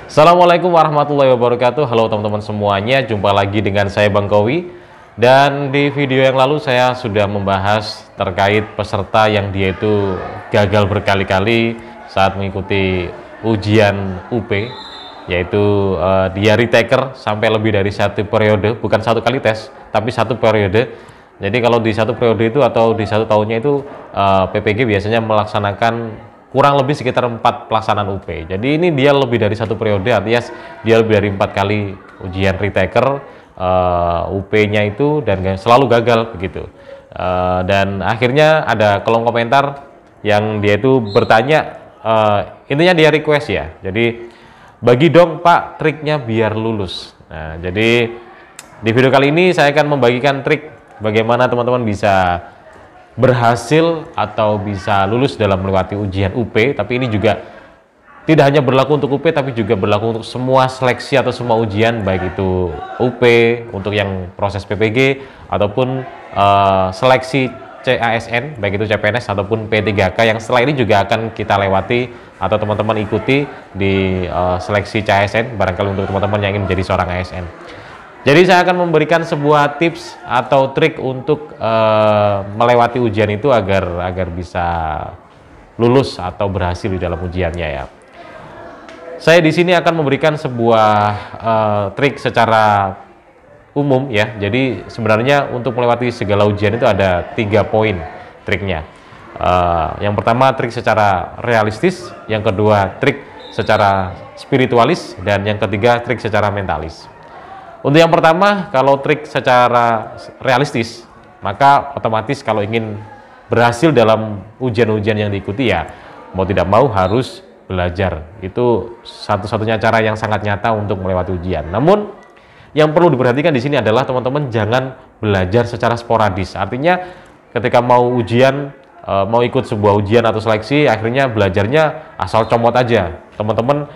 Assalamualaikum warahmatullahi wabarakatuh. Halo teman-teman semuanya, jumpa lagi dengan saya Bang Kowi. Dan di video yang lalu saya sudah membahas terkait peserta yang dia itu gagal berkali-kali saat mengikuti ujian UP, yaitu dia retaker sampai lebih dari satu periode, bukan satu kali tes, tapi satu periode. Jadi kalau di satu periode itu atau di satu tahunnya itu PPG biasanya melaksanakan kurang lebih sekitar 4 pelaksanaan UP. Jadi ini dia lebih dari satu periode, artinya dia lebih dari 4 kali ujian retaker UP-nya itu dan selalu gagal begitu. Dan akhirnya ada kolom komentar yang dia itu bertanya, intinya dia request ya. Jadi bagi dong Pak triknya biar lulus. Nah, jadi di video kali ini saya akan membagikan trik bagaimana teman-teman bisa berhasil atau bisa lulus dalam melewati ujian UP. Tapi ini juga tidak hanya berlaku untuk UP, tapi juga berlaku untuk semua seleksi atau semua ujian, baik itu UP untuk yang proses PPG ataupun seleksi CASN, baik itu CPNS ataupun P3K yang setelah ini juga akan kita lewati atau teman-teman ikuti di seleksi CASN, barangkali untuk teman-teman yang ingin menjadi seorang ASN. Jadi saya akan memberikan sebuah tips atau trik untuk melewati ujian itu agar bisa lulus atau berhasil di dalam ujiannya ya. Saya di sini akan memberikan sebuah trik secara umum ya. Jadi sebenarnya untuk melewati segala ujian itu ada 3 poin triknya. Yang pertama trik secara realistis, yang kedua trik secara spiritualis, dan yang ketiga trik secara mentalis. Untuk yang pertama, kalau trik secara realistis, maka otomatis kalau ingin berhasil dalam ujian-ujian yang diikuti ya mau tidak mau harus belajar. Itu satu-satunya cara yang sangat nyata untuk melewati ujian. Namun yang perlu diperhatikan di sini adalah teman-teman jangan belajar secara sporadis. Artinya ketika mau ujian, mau ikut sebuah ujian atau seleksi, akhirnya belajarnya asal comot aja. Teman-teman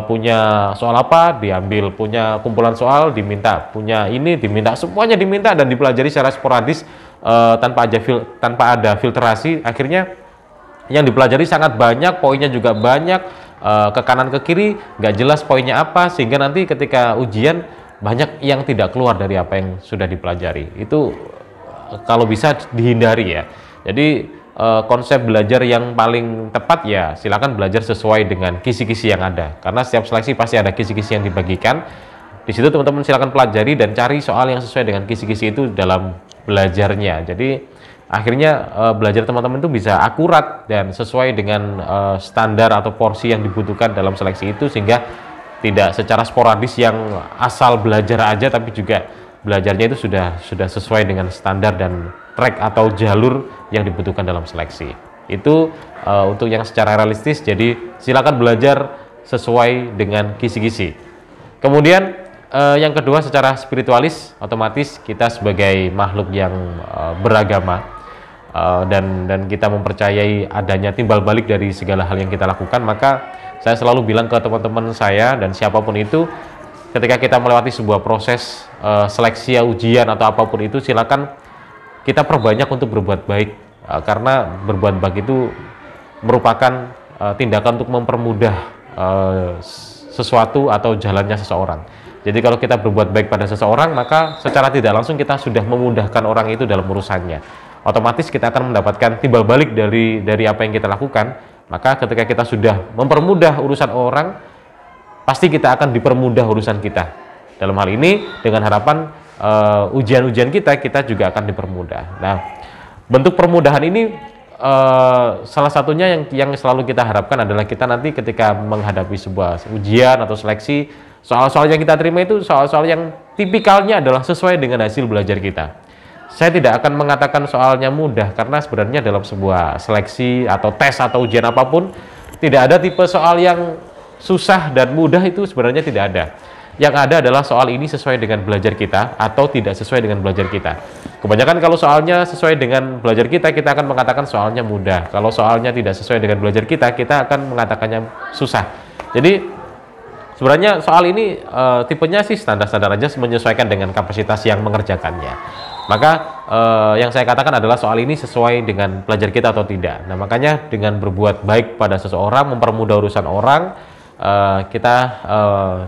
punya soal apa diambil, punya kumpulan soal diminta, punya ini diminta, semuanya diminta dan dipelajari secara sporadis tanpa ada filterasi. Akhirnya yang dipelajari sangat banyak, poinnya juga banyak, ke kanan ke kiri nggak jelas poinnya apa, sehingga nanti ketika ujian banyak yang tidak keluar dari apa yang sudah dipelajari. Itu kalau bisa dihindari ya. Jadi konsep belajar yang paling tepat ya silakan belajar sesuai dengan kisi-kisi yang ada, karena setiap seleksi pasti ada kisi-kisi yang dibagikan. Di situ teman-teman silakan pelajari dan cari soal yang sesuai dengan kisi-kisi itu dalam belajarnya. Jadi akhirnya belajar teman-teman itu bisa akurat dan sesuai dengan standar atau porsi yang dibutuhkan dalam seleksi itu, sehingga tidak secara sporadis yang asal belajar aja, tapi juga belajarnya itu sudah sesuai dengan standar dan track atau jalur yang dibutuhkan dalam seleksi. Itu untuk yang secara realistis. Jadi silakan belajar sesuai dengan kisi-kisi. Kemudian yang kedua secara spiritualis, otomatis kita sebagai makhluk yang beragama dan kita mempercayai adanya timbal balik dari segala hal yang kita lakukan, maka saya selalu bilang ke teman-teman saya dan siapapun itu, ketika kita melewati sebuah proses seleksi ujian atau apapun itu, silakan kita perbanyak untuk berbuat baik, karena berbuat baik itu merupakan tindakan untuk mempermudah sesuatu atau jalannya seseorang. Jadi kalau kita berbuat baik pada seseorang, maka secara tidak langsung kita sudah memudahkan orang itu dalam urusannya. Otomatis kita akan mendapatkan timbal balik dari apa yang kita lakukan. Maka ketika kita sudah mempermudah urusan orang, pasti kita akan dipermudah urusan kita. Dalam hal ini dengan harapan ujian-ujian kita juga akan dipermudah. Nah, bentuk permudahan ini salah satunya yang selalu kita harapkan adalah kita nanti ketika menghadapi sebuah ujian atau seleksi, soal-soal yang kita terima itu soal-soal yang tipikalnya adalah sesuai dengan hasil belajar kita. Saya tidak akan mengatakan soalnya mudah, karena sebenarnya dalam sebuah seleksi atau tes atau ujian apapun tidak ada tipe soal yang susah dan mudah, itu sebenarnya tidak ada. Yang ada adalah soal ini sesuai dengan belajar kita atau tidak sesuai dengan belajar kita. Kebanyakan kalau soalnya sesuai dengan belajar kita akan mengatakan soalnya mudah. Kalau soalnya tidak sesuai dengan belajar kita akan mengatakannya susah. Jadi sebenarnya soal ini tipenya sih standar-standar aja, menyesuaikan dengan kapasitas yang mengerjakannya. Maka yang saya katakan adalah soal ini sesuai dengan pelajar kita atau tidak. Nah, makanya dengan berbuat baik pada seseorang, mempermudah urusan orang,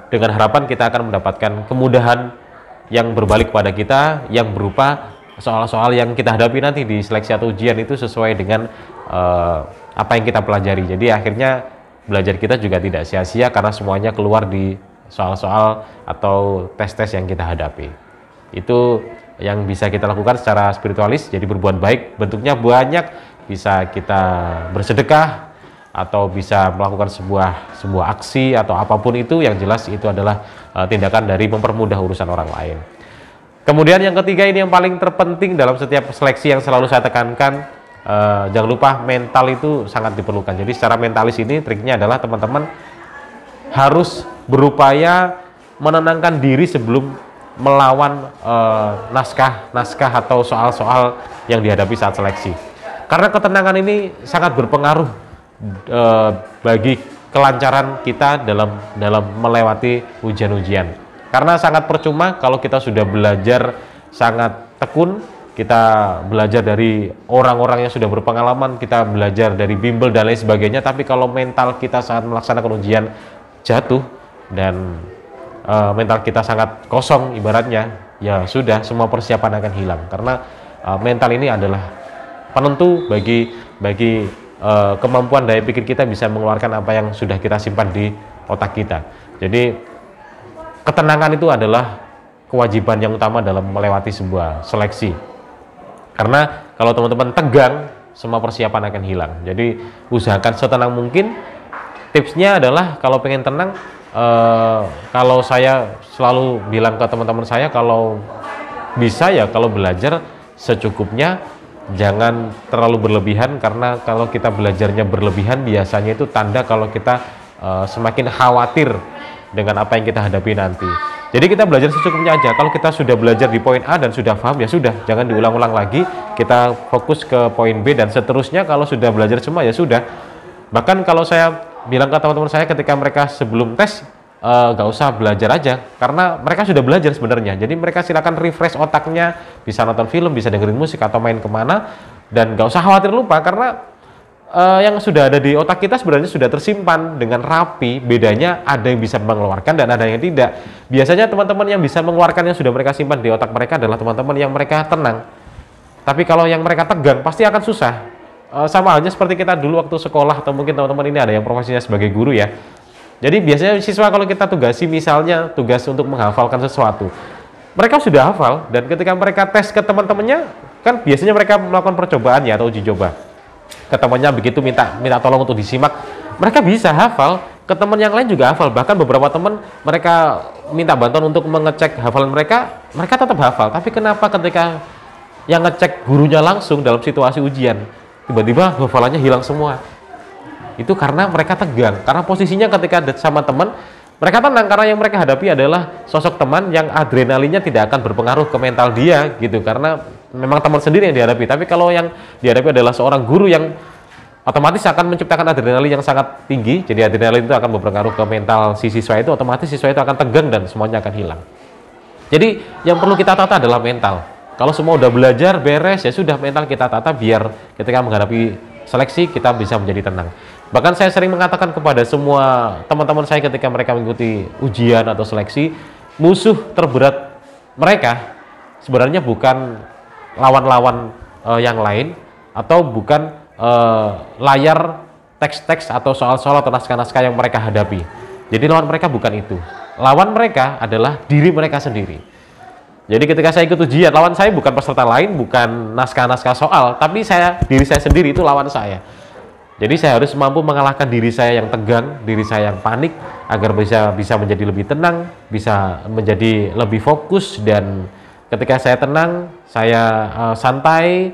dengan harapan kita akan mendapatkan kemudahan yang berbalik kepada kita, yang berupa soal-soal yang kita hadapi nanti di seleksi atau ujian itu sesuai dengan apa yang kita pelajari. Jadi akhirnya belajar kita juga tidak sia-sia karena semuanya keluar di soal-soal atau tes-tes yang kita hadapi. Itu yang bisa kita lakukan secara spiritualis, jadi berbuat baik bentuknya banyak, bisa kita bersedekah atau bisa melakukan sebuah aksi atau apapun itu, yang jelas itu adalah tindakan dari mempermudah urusan orang lain. Kemudian yang ketiga, ini yang paling terpenting dalam setiap seleksi yang selalu saya tekankan, jangan lupa mental itu sangat diperlukan. Jadi secara mentalis ini triknya adalah teman-teman harus berupaya menenangkan diri sebelum melawan naskah atau soal-soal yang dihadapi saat seleksi. Karena ketenangan ini sangat berpengaruh bagi kelancaran kita dalam melewati ujian-ujian. Karena sangat percuma kalau kita sudah belajar sangat tekun, kita belajar dari orang-orang yang sudah berpengalaman, kita belajar dari bimbel dan lain sebagainya, tapi kalau mental kita saat melaksanakan ujian jatuh dan mental kita sangat kosong ibaratnya, ya sudah, semua persiapan akan hilang. Karena mental ini adalah penentu bagi kemampuan daya pikir kita bisa mengeluarkan apa yang sudah kita simpan di otak kita. Jadi ketenangan itu adalah kewajiban yang utama dalam melewati sebuah seleksi. Karena kalau teman-teman tegang, semua persiapan akan hilang. Jadi usahakan setenang mungkin. Tipsnya adalah kalau pengen tenang, kalau saya selalu bilang ke teman-teman saya, kalau bisa ya kalau belajar secukupnya, jangan terlalu berlebihan. Karena kalau kita belajarnya berlebihan, biasanya itu tanda kalau kita semakin khawatir dengan apa yang kita hadapi nanti. Jadi kita belajar secukupnya aja. Kalau kita sudah belajar di poin A dan sudah paham, ya sudah, jangan diulang-ulang lagi. Kita fokus ke poin B dan seterusnya. Kalau sudah belajar semua, ya sudah. Bahkan kalau saya bilang ke teman-teman saya ketika mereka sebelum tes, nggak usah belajar aja, karena mereka sudah belajar sebenarnya. Jadi mereka silakan refresh otaknya, bisa nonton film, bisa dengerin musik atau main kemana, dan nggak usah khawatir lupa, karena yang sudah ada di otak kita sebenarnya sudah tersimpan dengan rapi. Bedanya ada yang bisa mengeluarkan dan ada yang tidak. Biasanya teman-teman yang bisa mengeluarkan yang sudah mereka simpan di otak mereka adalah teman-teman yang mereka tenang. Tapi kalau yang mereka tegang pasti akan susah. Sama halnya seperti kita dulu waktu sekolah, atau mungkin teman-teman ini ada yang profesinya sebagai guru ya. Jadi biasanya siswa kalau kita tugasi, misalnya tugas untuk menghafalkan sesuatu, mereka sudah hafal, dan ketika mereka tes ke teman-temannya, kan biasanya mereka melakukan percobaan ya, atau uji coba ke temannya, begitu minta tolong untuk disimak, mereka bisa hafal. Ke teman yang lain juga hafal. Bahkan beberapa teman mereka minta bantuan untuk mengecek hafalan mereka tetap hafal. Tapi kenapa ketika yang ngecek gurunya langsung dalam situasi ujian, tiba-tiba hafalannya hilang semua? Itu karena mereka tegang. Karena posisinya ketika sama teman, mereka tenang, karena yang mereka hadapi adalah sosok teman yang adrenalinnya tidak akan berpengaruh ke mental dia gitu, karena memang teman sendiri yang dihadapi. Tapi kalau yang dihadapi adalah seorang guru yang otomatis akan menciptakan adrenalin yang sangat tinggi, jadi adrenalin itu akan berpengaruh ke mental si siswa itu, otomatis siswa itu akan tegang dan semuanya akan hilang. Jadi yang perlu kita tata adalah mental. Kalau semua udah belajar beres, ya sudah, mental kita tata biar ketika menghadapi seleksi kita bisa menjadi tenang. Bahkan saya sering mengatakan kepada semua teman-teman saya ketika mereka mengikuti ujian atau seleksi, musuh terberat mereka sebenarnya bukan lawan-lawan yang lain, atau bukan layar teks-teks atau soal-soal atau naskah-naskah yang mereka hadapi. Jadi lawan mereka bukan itu. Lawan mereka adalah diri mereka sendiri. Jadi ketika saya ikut ujian, lawan saya bukan peserta lain, bukan naskah-naskah soal, tapi diri saya sendiri itu lawan saya. Jadi saya harus mampu mengalahkan diri saya yang tegang, diri saya yang panik, agar bisa menjadi lebih tenang, bisa menjadi lebih fokus. Dan ketika saya tenang, saya santai,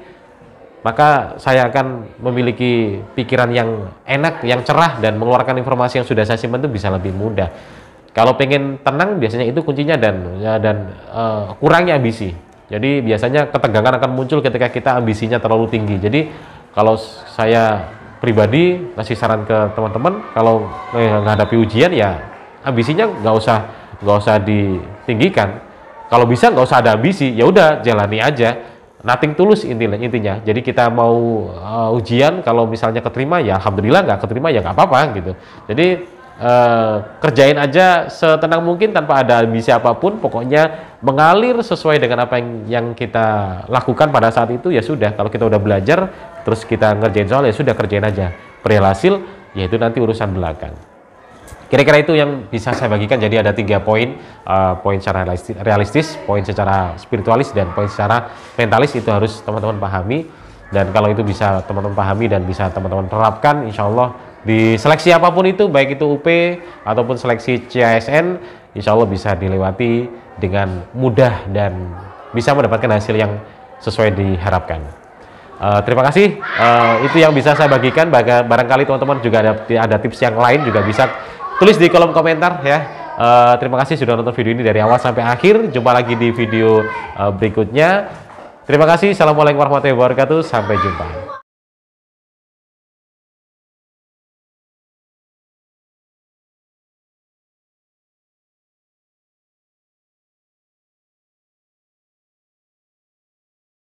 maka saya akan memiliki pikiran yang enak, yang cerah, dan mengeluarkan informasi yang sudah saya simpan itu bisa lebih mudah. Kalau pengen tenang, biasanya itu kuncinya, dan kurangi ambisi. Jadi biasanya ketegangan akan muncul ketika kita ambisinya terlalu tinggi. Jadi kalau saya pribadi ngasih saran ke teman-teman, kalau menghadapi ujian ya ambisinya nggak usah ditinggikan. Kalau bisa nggak usah ada ambisi, ya udah jalani aja. Nothing tulus intinya. Jadi kita mau ujian, kalau misalnya keterima ya alhamdulillah, nggak keterima ya nggak apa-apa gitu. Jadi kerjain aja setenang mungkin tanpa ada ambisi apapun, pokoknya mengalir sesuai dengan apa yang kita lakukan pada saat itu. Ya sudah, kalau kita udah belajar terus kita ngerjain soal, ya sudah kerjain aja, perihal hasil yaitu nanti urusan belakang. Kira-kira itu yang bisa saya bagikan. Jadi ada 3 poin, poin secara realistis, poin secara spiritualis, dan poin secara mentalis. Itu harus teman-teman pahami, dan kalau itu bisa teman-teman pahami dan bisa teman-teman terapkan, insya Allah di seleksi apapun itu, baik itu UP ataupun seleksi CASN, insya Allah bisa dilewati dengan mudah dan bisa mendapatkan hasil yang sesuai diharapkan. Terima kasih, itu yang bisa saya bagikan. Barangkali teman-teman juga ada tips yang lain, juga bisa tulis di kolom komentar ya. Terima kasih sudah nonton video ini dari awal sampai akhir. Jumpa lagi di video berikutnya. Terima kasih. Assalamualaikum warahmatullahi wabarakatuh. Sampai jumpa.